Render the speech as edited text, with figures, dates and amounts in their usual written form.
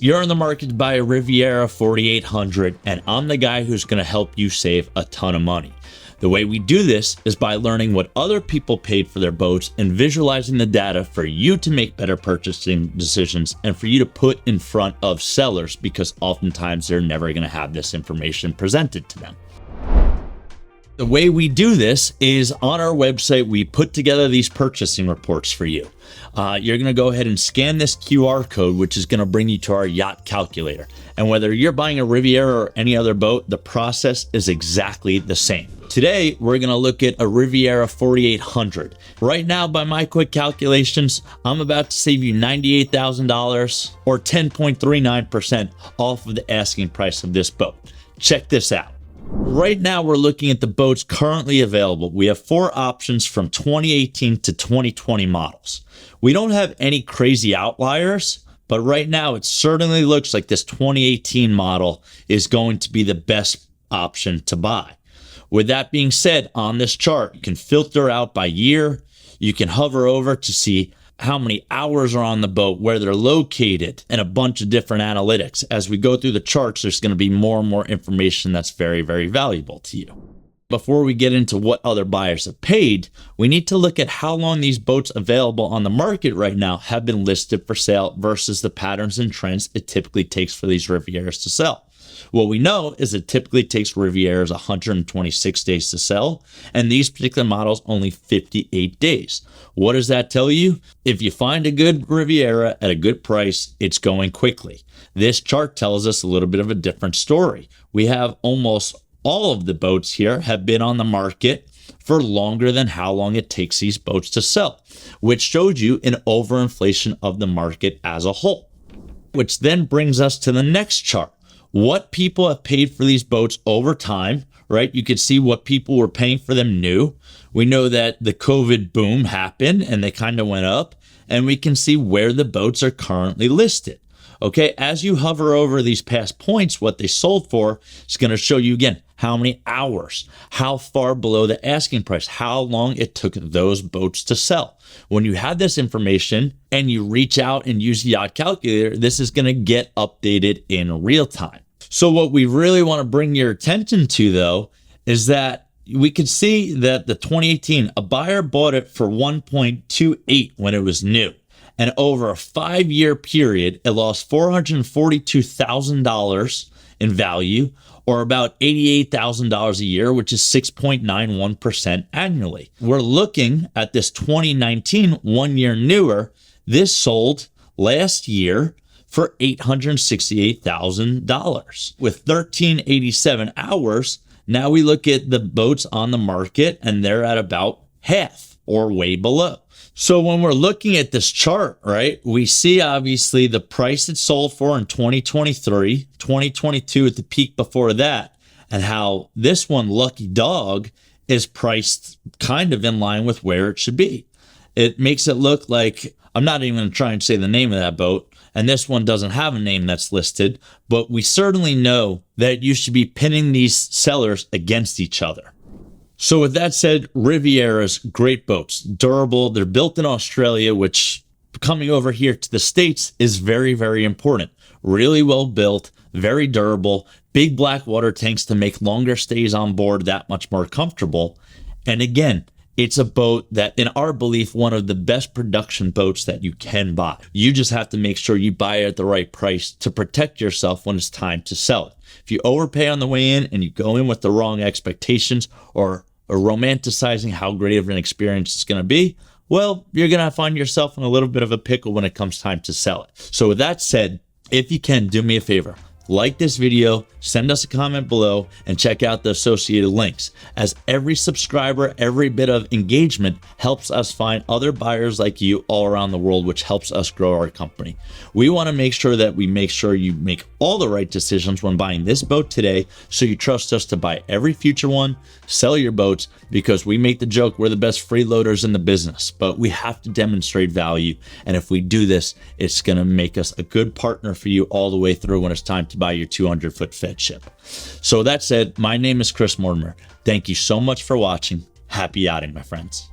You're in the market to buy a Riviera 4800, and I'm the guy who's going to help you save a ton of money. The way we do this is by learning what other people paid for their boats and visualizing the data for you to make better purchasing decisions and for you to put in front of sellers, because oftentimes they're never going to have this information presented to them. The way we do this is on our website, we put together these purchasing reports for you. You're going to go ahead and scan this QR code, which is going to bring you to our yacht calculator. And whether you're buying a Riviera or any other boat, the process is exactly the same. Today, we're going to look at a Riviera 4800. Right now, by my quick calculations, I'm about to save you $98,000 or 10.39% off of the asking price of this boat. Check this out. Right now, we're looking at the boats currently available. We have 4 options from 2018 to 2020 models. We don't have any crazy outliers, but right now it certainly looks like this 2018 model is going to be the best option to buy. With that being said, on this chart, you can filter out by year. You can hover over to see how many hours are on the boat, where they're located, and a bunch of different analytics. As we go through the charts, there's going to be more and more information that's very, very valuable to you. Before we get into what other buyers have paid, we need to look at how long these boats available on the market right now have been listed for sale versus the patterns and trends it typically takes for these Rivieras to sell. What we know is it typically takes Rivieras 126 days to sell, and these particular models only 58 days. What does that tell you? If you find a good Riviera at a good price, it's going quickly. This chart tells us a little bit of a different story. We have almost all of the boats here have been on the market for longer than how long it takes these boats to sell, which shows you an overinflation of the market as a whole. Which then brings us to the next chart. What people have paid for these boats over time, right? You could see what people were paying for them new. We know that the COVID boom happened and they kind of went up, and we can see where the boats are currently listed. Okay, as you hover over these past points, what they sold for is going to show you again how many hours, how far below the asking price, how long it took those boats to sell. When you have this information and you reach out and use the yacht calculator, this is going to get updated in real time. So what we really want to bring your attention to, though, is that we could see that the 2018, a buyer bought it for 1.28 when it was new. And over a 5-year period, it lost $442,000 in value, or about $88,000 a year, which is 6.91% annually. We're looking at this 2019, 1 year newer. This sold last year for $868,000 with 1387 hours. Now we look at the boats on the market and they're at about half or way below. So when we're looking at this chart, right, we see obviously the price it sold for in 2023, 2022 at the peak before that, and how this one, Lucky Dog, is priced kind of in line with where it should be. It makes it look like, I'm not even going to try and say the name of that boat, and this one doesn't have a name that's listed, but we certainly know that you should be pinning these sellers against each other. So with that said, Rivieras, great boats, durable. They're built in Australia, which coming over here to the States is very, very important. Really well built, very durable, big black water tanks to make longer stays on board that much more comfortable. And again, it's a boat that, in our belief, one of the best production boats that you can buy. You just have to make sure you buy it at the right price to protect yourself when it's time to sell it. If you overpay on the way in and you go in with the wrong expectations or romanticizing how great of an experience it's going to be, well, you're going to find yourself in a little bit of a pickle when it comes time to sell it. So with that said, if you can, do me a favor. Like this video, send us a comment below, and check out the associated links. As every subscriber, every bit of engagement helps us find other buyers like you all around the world, which helps us grow our company. We want to make sure that we make sure you make all the right decisions when buying this boat today, so you trust us to buy every future one, sell your boats, because we make the joke we're the best freeloaders in the business, but we have to demonstrate value. And if we do this, it's going to make us a good partner for you all the way through when it's time to buy your 200-foot Fed ship. So that said, my name is Chris Mortimer. Thank you so much for watching. Happy yachting, my friends.